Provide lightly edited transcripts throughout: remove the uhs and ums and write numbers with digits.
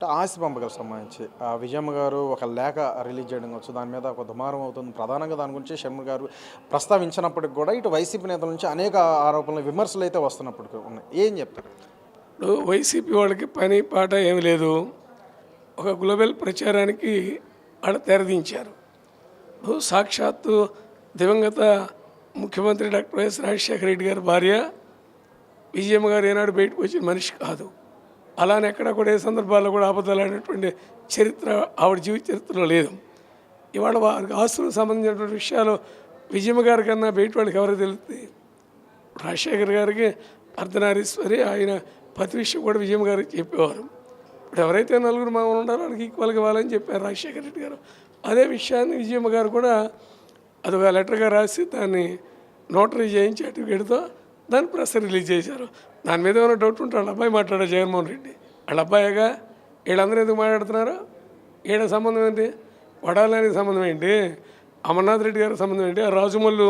ఆస్తి పంపకాలకు సంబంధించి విజయమ్మ గారు ఒక లేఖ రిలీజ్ చేయడం కావచ్చు, దాని మీద ఒక దుమారం అవుతుంది. ప్రధానంగా దాని గురించి షర్మిల గారు ప్రస్తావించినప్పటికి కూడా ఇటు వైసీపీ నేతల నుంచి అనేక ఆరోపణలు, విమర్శలు అయితే వస్తున్నప్పటికీ ఉన్నాయి. ఏం చెప్తారు? ఇప్పుడు వైసీపీ వాళ్ళకి పని పాట ఏమి లేదు. ఒక గ్లోబల్ ప్రచారానికి వాళ్ళు తెరదించారు. సాక్షాత్తు దివంగత ముఖ్యమంత్రి డాక్టర్ వైఎస్ రాజశేఖర రెడ్డి గారి భార్య విజయమ్మ గారు ఏనాడు బయటకు వచ్చిన మనిషి కాదు. అలానే ఎక్కడ కూడా ఏ సందర్భాల్లో కూడా ఆపదలైనటువంటి చరిత్ర ఆవిడ జీవిత చరిత్రలో లేదు. ఇవాళ వారికి ఆస్తులకు సంబంధించినటువంటి విషయాలు విజయమ్మ గారి కన్నా బయట వాళ్ళకి ఎవరికి తెలుస్తుంది? రాజశేఖర్ గారికి అర్ధనారీశ్వరి, ఆయన ప్రతి విషయం కూడా విజయమ్మ గారికి చెప్పేవారు. ఇప్పుడు ఎవరైతే నలుగురు మామూలు ఉండారో వాళ్ళకి ఈక్వల్గా ఇవ్వాలని చెప్పారు రాజశేఖర రెడ్డి గారు. అదే విషయాన్ని విజయమ్మ గారు కూడా అదొక లెటర్గా రాసి దాన్ని నోటరీ చేయించి సర్టిఫికేట్తో దాన్ని ప్రెస్ రిలీజ్ చేశారు. దాని మీద ఏమైనా డౌట్ ఉంటే వాళ్ళ అబ్బాయి మాట్లాడారు, జగన్మోహన్ రెడ్డి. వాళ్ళ అబ్బాయిగా వీళ్ళందరూ ఎందుకు మాట్లాడుతున్నారు? వీళ్ళ సంబంధం ఏంటి? వడాలని సంబంధం ఏంటి? అమర్నాథ్ రెడ్డి గారి సంబంధం ఏంటి? రాజమౌళి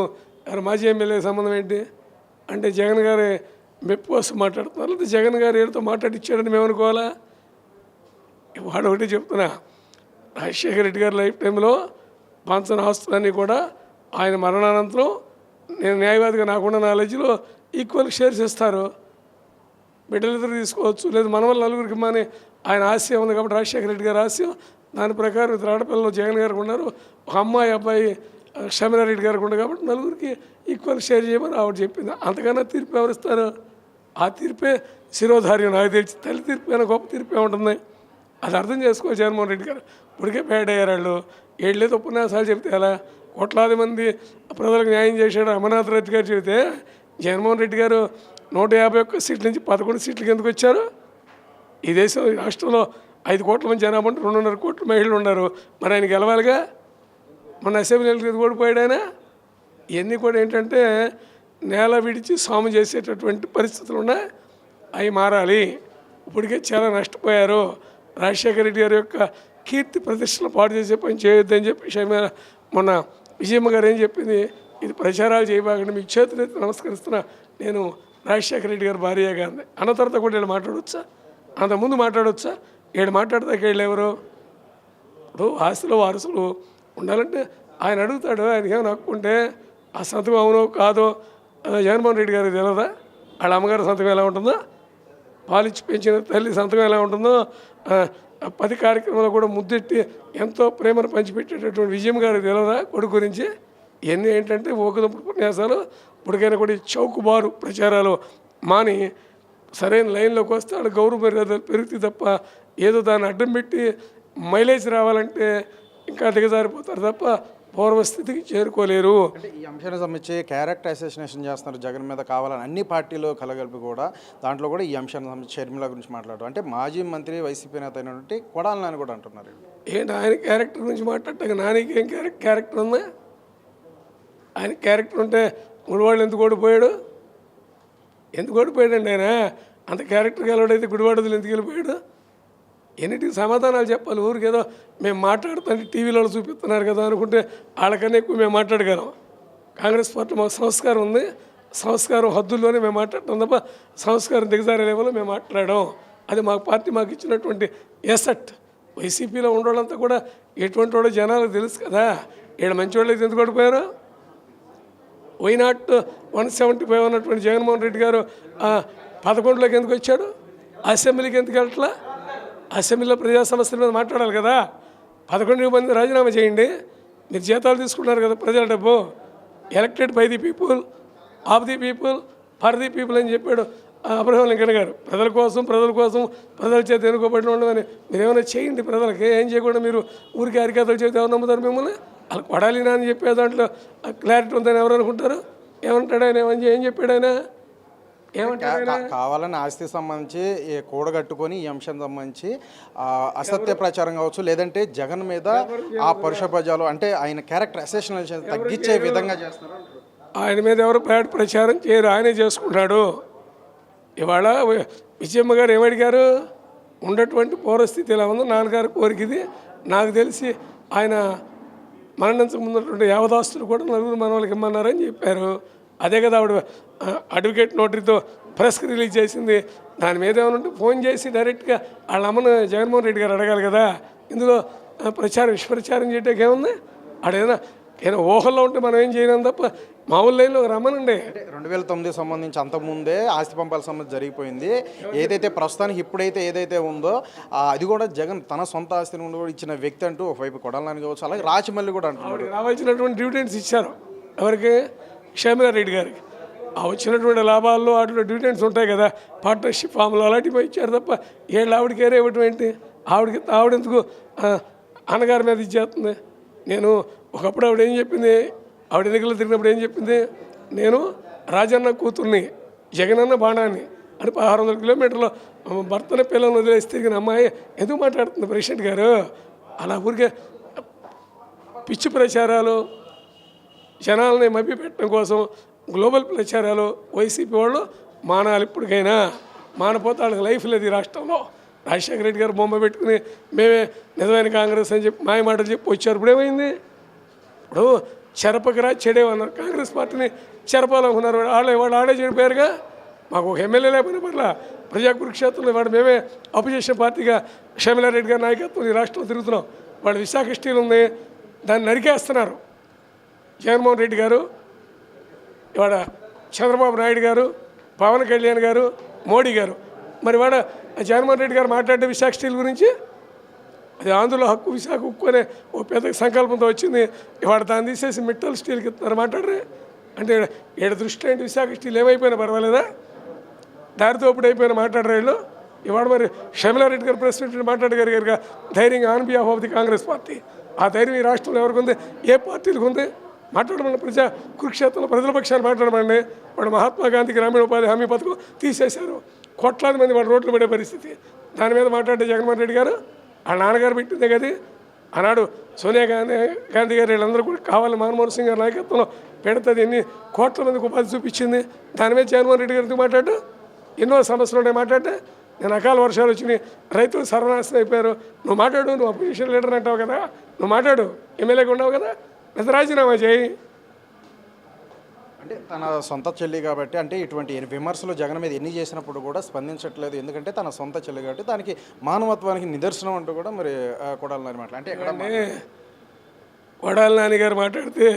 గారు మాజీ ఎమ్మెల్యే సంబంధం ఏంటి? అంటే జగన్ గారి మెప్పు కోసం మాట్లాడుతున్నారు. లేదా జగన్ గారు ఏడుతో మాట్లాడిచ్చాడని మేము అనుకోవాలా? వాడు ఒకటి చెప్తున్నా, రాజశేఖర రెడ్డి గారి లైఫ్ టైంలో పంచన ఆస్తులన్నీ కూడా ఆయన మరణానంతరం నేను న్యాయవాదిగా నాకున్న నాలెడ్జ్లో ఈక్వల్ షేర్స్ ఇస్తారు. బిడ్డలిద్దరు తీసుకోవచ్చు, లేదు మన వల్ల నలుగురికి ఇమ్మని ఆయన ఆశయం ఉంది కాబట్టి రాజశేఖర రెడ్డి గారి ఆశయం. దాని ప్రకారం ఇద్దరు ఆడపిల్లలు జగన్ గారికి ఉన్నారు, ఒక అమ్మాయి అబ్బాయి షమీనారెడ్డి గారికి ఉంది కాబట్టి నలుగురికి ఈక్వల్ షేర్ చేయమని ఆవిడ చెప్పింది. అంతకన్నా తీర్పు ఎవరిస్తారు? ఆ తీర్పే శిరోధార్యం. నాకు తెలిసి తల్లి తీర్పు అయినా గొప్ప తీర్పు ఏముంటుంది? అది అర్థం చేసుకో జగన్మోహన్ రెడ్డి గారు. ఇప్పటికే బ్యాడ్ అయ్యారు వాళ్ళు. ఏళ్ళేదో ఉపన్యాసాలు చెప్తే ఎలా? కోట్లాది మంది ప్రజలకు న్యాయం చేశాడు అమర్నాథ్ రెడ్డి గారు చెబితే జగన్మోహన్ రెడ్డి గారు 151 సీట్ల నుంచి 11 సీట్లకి ఎందుకు వచ్చారు? ఈ దేశం రాష్ట్రంలో 5 కోట్ల మంది జనాభా ఉంటే 2.5 కోట్ల మహిళలు ఉన్నారు. మరి ఆయన గెలవాలిగా. మన అసెంబ్లీ ఎన్నికలు ఓడిపోయాడు ఆయన. ఇవన్నీ కూడా ఏంటంటే నేల విడిచి సాము చేసేటటువంటి పరిస్థితులు ఉన్నాయి. అవి మారాలి. ఇప్పటికే చాలా నష్టపోయారు. రాజశేఖర రెడ్డి గారి యొక్క కీర్తి ప్రతిష్టలు పాటు చేసే పని చేయొద్దని చెప్పి మొన్న విజయమ్మ గారు ఏం చెప్పింది? ఇది ప్రచారాలు చేయబాకండి, మీకు చేతులెత్తి నమస్కరిస్తున్నా, నేను రాజశేఖర రెడ్డి గారి భార్య గారిని అన్న తర్వాత కూడా వీళ్ళు మాట్లాడవచ్చా? అంతకుముందు మాట్లాడవచ్చా? వీళ్ళు మాట్లాడతాక వీళ్ళు ఎవరు? ఇప్పుడు ఆస్తిలో వారసులు ఉండాలంటే ఆయన అడుగుతాడు. ఆయనకి ఏమైనా హక్కు ఉంటే ఆ సంతకం అవునో కాదో జగన్మోహన్ రెడ్డి గారికి తెలియదా? వాళ్ళ అమ్మగారి సంతకం ఎలా ఉంటుందో, పాలిచ్చి పెంచిన తల్లి సంతకం ఎలా ఉంటుందో, 10 కార్యక్రమాలు కూడా ముద్దెట్టి ఎంతో ప్రేమను పంచిపెట్టేటటువంటి విజయమ్మ గారికి తెలియదా కొడుకు గురించి? ఇవన్నీ ఏంటంటే ఊకదంపుడు ఉపన్యాసాలు. ఇప్పటికైనా కూడా చౌకుబారు ప్రచారాలు మాని సరైన లైన్లోకి వస్తే ఆడ గౌరవ మర్యాదలు పెరుగుతాయి తప్ప ఏదో దాన్ని అడ్డం పెట్టి మైలేజ్ రావాలంటే ఇంకా దిగజారిపోతారు తప్ప పూర్వస్థితికి చేరుకోలేరు. అంటే ఈ అంశానికి సంబంధించి క్యారెక్టర్ అసోసినేషన్ చేస్తున్నారు జగన్ మీద కావాలని అన్ని పార్టీలు కలగలిపి కూడా. దాంట్లో కూడా ఈ అంశానికి సంబంధించి షర్మిల గురించి మాట్లాడడం అంటే మాజీ మంత్రి వైసీపీ నేత అయినటువంటి కొడాలని అని కూడా అంటున్నారు. ఏంటి ఆయన క్యారెక్టర్ గురించి మాట్లాడటాక నానికి ఏం క్యారెక్టర్ ఉందా? ఆయన క్యారెక్టర్ ఉంటే గుడివాళ్ళు ఎందుకు ఓడిపోయాడు? ఎందుకు ఓడిపోయాడండి ఆయన? అంత క్యారెక్టర్ గెలవడైతే గుడివాడదులు ఎందుకు వెళ్ళిపోయాడు? ఎన్నిటికి సమాధానాలు చెప్పాలి. ఊరికేదో మేము మాట్లాడుతుంటే టీవీలో చూపిస్తున్నారు కదా అనుకుంటే వాళ్ళకన్నా ఎక్కువ మేము మాట్లాడగలం. కాంగ్రెస్ పార్టీ మాకు సంస్కారం ఉంది, సంస్కారం హద్దుల్లోనే మేము మాట్లాడతాం తప్ప సంస్కారం దిగజారే లెవెల్లో మేము మాట్లాడాం. అది మా పార్టీ మాకు ఇచ్చినటువంటి ఎసెట్. వైసీపీలో ఉండేవాళ్ళంతా కూడా ఎటువంటి వాడో జనాలకు తెలుసు కదా. వీళ్ళ మంచి వాళ్ళకి ఎందుకు ఓడిపోయారు? వైనాట్ 175 ఉన్నటువంటి జగన్మోహన్ రెడ్డి గారు 11లోకి ఎందుకు వచ్చాడు? అసెంబ్లీకి ఎందుకు వెళ్ళట్లా? అసెంబ్లీలో ప్రజా సమస్యల మీద మాట్లాడాలి కదా. 11 మంది రాజీనామా చేయండి. మీరు జీతాలు తీసుకుంటున్నారు కదా, ప్రజల డబ్బు. Elected by the people, of the people, for the people అని చెప్పాడు అబ్రహం లింకన్ గారు. ప్రజల కోసం ప్రజల చేత ఎన్నుకోబడిన ఉండమని మీరు ఏమైనా చేయండి. ప్రజలకి ఏం చేయకుండా మీరు ఊరికి అరికథలు చేస్తే ఎవరు నమ్ముతారు మిమ్మల్ని? అలా కొడాలినా అని చెప్పే దాంట్లో క్లారిటీ ఉందని ఎవరు అనుకుంటారు? ఏమంటాడు ఆయన? ఏం చెప్పాడు ఆయన? కావాలని ఆస్తికి సంబంధించి కూడగట్టుకొని ఈ అంశం సంబంధించి అసత్య ప్రచారం కావచ్చు, లేదంటే జగన్ మీద ఆ పరుష ప్రజలు అంటే ఆయన క్యారెక్టర్ అసోసినేషన్ తగ్గించే విధంగా చేస్తున్నారు. ఆయన మీద ఎవరు బ్యాడ్ ప్రచారం చేయరు, ఆయనే చేసుకుంటాడు. ఇవాళ విజయమ్మ గారు ఏమడిగారు? ఉన్నటువంటి పూర్వస్థితి ఎలా ఉందో నాన్నగారి కోరికది. నాకు తెలిసి ఆయన మరణించక ముందున్నటువంటి యావదాస్తులు కూడా నలుగురు మన వాళ్ళకి ఇమ్మన్నారని చెప్పారు. అదే కదా ఆవిడ అడ్వకేట్ నోటరీతో ప్రెస్కి రిలీజ్ చేసింది. దాని మీద ఏమైనా ఉంటే ఫోన్ చేసి డైరెక్ట్గా వాళ్ళ అమ్మను జగన్మోహన్ రెడ్డి గారు అడగాలి కదా. ఇందులో ప్రచారం విషప్రచారం చేయడానికి ఏముంది? ఆడేదైనా ఊహల్లో ఉంటే మనం ఏం చేయలేం తప్ప మామూలు లైన్లో రమ్మనండి. 2009 సంబంధించి అంతకుముందే ఆస్తి పంపాల సంబంధించి జరిగిపోయింది. ఏదైతే ప్రస్తుతానికి ఇప్పుడైతే ఏదైతే ఉందో అది కూడా జగన్ తన సొంత ఆస్తిని ఉండి కూడా ఇచ్చిన వ్యక్తి అంటూ ఒకవైపు కొడాలని కావచ్చు, అలాగే రాచమల్లి కూడా అంటున్నాడు. ఆవిడకి రావాల్సినటువంటి డివిడెండ్స్ ఇచ్చారు. ఎవరికి? షర్మిలారెడ్డి గారికి. ఆ వచ్చినటువంటి లాభాల్లో వాటిలో డివిడెండ్స్ ఉంటాయి కదా, పార్ట్నర్షిప్ ఫామ్లో అలాంటివి ఇచ్చారు తప్ప ఏళ్ళు ఆవిడకి ఏరే ఇవ్వటం ఏంటి? ఆవిడెందుకు అన్నగారి మీద ఇచ్చేస్తుంది? నేను ఒకప్పుడు ఆవిడ ఏం చెప్పింది, ఆవిడ ఎన్నికల్లో తిరిగినప్పుడు ఏం చెప్పింది, నేను రాజన్న కూతుర్ని జగనన్న బాణాన్ని అని 1600 కిలోమీటర్లు భర్తన పిల్లలను వదిలేసి తిరిగిన అమ్మాయి ఎందుకు మాట్లాడుతుంది ప్రెసిడెంట్ గారు? అలా ఊరికే పిచ్చి ప్రచారాలు, జనాలని మభ్యపెట్టడం కోసం గ్లోబల్ ప్రచారాలు వైసీపీ వాళ్ళు మానాలి. ఇప్పటికైనా మానపోతే వాళ్ళకి లైఫ్ లేదు ఈ రాష్ట్రంలో. రాజశేఖర రెడ్డి గారు బొమ్మ పెట్టుకుని మేమే నిజమైన కాంగ్రెస్ అని చెప్పి మాయ మాటలు చెప్పి వచ్చారు. ఇప్పుడు ఏమైంది? ఇప్పుడు చెరపకరా చెడేవన్నారు, కాంగ్రెస్ పార్టీని చెరపాలనుకున్నారు. వాళ్ళు ఆడే చెడిపోయారుగా. మాకు ఒక ఎమ్మెల్యే లేకపోయినా పట్ల ప్రజా కురుక్షేత్రంలో వాడు మేమే అపోజిషన్ పార్టీగా షర్మిలారెడ్డి గారి నాయకత్వం ఈ రాష్ట్రంలో తిరుగుతున్నాం. వాళ్ళు విశాఖ స్టీల్ ఉంది, దాన్ని నరికేస్తున్నారు. జగన్మోహన్ రెడ్డి గారు, ఇవాడ చంద్రబాబు నాయుడు గారు, పవన్ కళ్యాణ్ గారు, మోడీ గారు. మరి వాడ జగన్మోహన్ రెడ్డి గారు మాట్లాడే విశాఖ స్టీల్ గురించి అది ఆంధ్రలో హక్కు, విశాఖ హక్కు అనే ఓ పెద్ద సంకల్పంతో వచ్చింది. ఇవాడు దాన్ని తీసేసి మిట్టల్ స్టీల్కి ఇస్తున్నారు. మాట్లాడరే అంటే ఏడు దృష్టి ఏంటి? విశాఖ స్టీల్ ఏమైపోయినా పర్వాలేదా? దారితో ఇప్పుడు అయిపోయినా మాట్లాడరు వీళ్ళు. ఇవాడు మరి షర్మిలారెడ్డి గారు ప్రెసిడెంట్ మాట్లాడగలిగారుగా ధైర్యంగా on behalf of the Congress party. ఆ ధైర్యం ఈ రాష్ట్రంలో ఎవరికి ఉంది? ఏ పార్టీలకు ఉంది? మాట్లాడమండి. ప్రజా కురుక్షేత్రంలో ప్రజల పక్షాన్ని మాట్లాడమండి. వాడు మహాత్మా గాంధీ గ్రామీణ ఉపాధి హామీ పథకం తీసేశారు. కోట్లాది మంది వాడు రోడ్లు పడే పరిస్థితి. దాని మీద మాట్లాడే జగన్మోహన్ రెడ్డి గారు వాళ్ళ నాన్నగారు పెట్టిందే కదా. ఆనాడు సోనియా గాంధీ గారు వీళ్ళందరూ కూడా కావాలి మన్మోహన్ సింగ్ గారి నాయకత్వంలో పెడుతుంది. ఎన్ని కోట్ల మందికి ఉపాధి చూపించింది. దాని మీద జగన్మోహన్ రెడ్డి గారితో మాట్లాడు. ఎన్నో సమస్యలు ఉన్నాయి మాట్లాడితే. నేను అకాల వర్షాలు వచ్చినాయి, రైతులు సర్వనాశనం అయిపోయారు. నువ్వు మాట్లాడు, నువ్వు అపోజిషన్ లీడర్ అంటావు కదా, నువ్వు మాట్లాడు. ఎమ్మెల్యేగా ఉన్నావు కదా, లేదా రాజీనామా చేయి. అంటే తన సొంత చెల్లి కాబట్టి, అంటే ఇటువంటి విమర్శలు జగన్ మీద ఎన్ని చేసినప్పుడు కూడా స్పందించట్లేదు. ఎందుకంటే తన సొంత చెల్లి కాబట్టి దానికి మానవత్వానికి నిదర్శనం అంటూ కూడా మరి కొడాలి నాని మాట్లాడు. అంటే ఎక్కడ కొడాలి నాని గారు మాట్లాడితే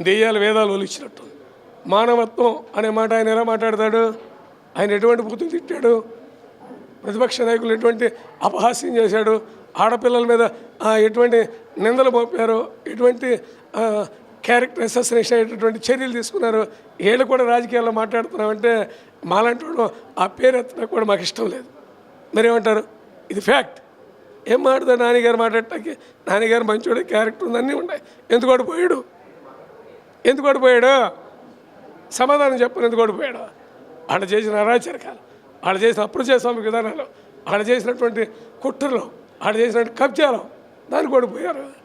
దెయ్యాలు వేదాలు ఒలిచినట్టు. మానవత్వం అనే మాట ఆయన ఎలా మాట్లాడతాడు? ఆయన ఎటువంటి బూతులు తిట్టాడు? ప్రతిపక్ష నాయకులు ఎటువంటి అపహాస్యం చేశాడు? ఆడపిల్లల మీద ఎటువంటి నిందలు మోపారు? ఎటువంటి క్యారెక్టర్ అసెసినేషన్ అయ్యేటటువంటి చర్యలు తీసుకున్నారు? వీళ్ళు కూడా రాజకీయాల్లో మాట్లాడుతున్నామంటే మాలాంటి వాళ్ళు ఆ పేరు ఎత్తడం కూడా మాకు ఇష్టం లేదు. మరేమంటారు? ఇది ఫ్యాక్ట్. ఏం మాట్లాడతారు? నాన్నగారు మాట్లాడటానికి నాన్నగారు మంచోడు, క్యారెక్టర్ ఉంది, అన్నీ ఉన్నాయి. ఎందుకు ఓడిపోయాడు? ఎందుకు ఓడిపోయాడు? సమాధానం చెప్పను. ఎందుకు ఓడిపోయాడు? వాళ్ళు చేసిన అరాచరికాలు, వాళ్ళు చేసిన అప్రజాస్వామిక విధానాలు, వాళ్ళు చేసినటువంటి కుట్రలు, వాళ్ళు చేసినటువంటి కబ్జాలు, దానికి ఓడిపోయారు.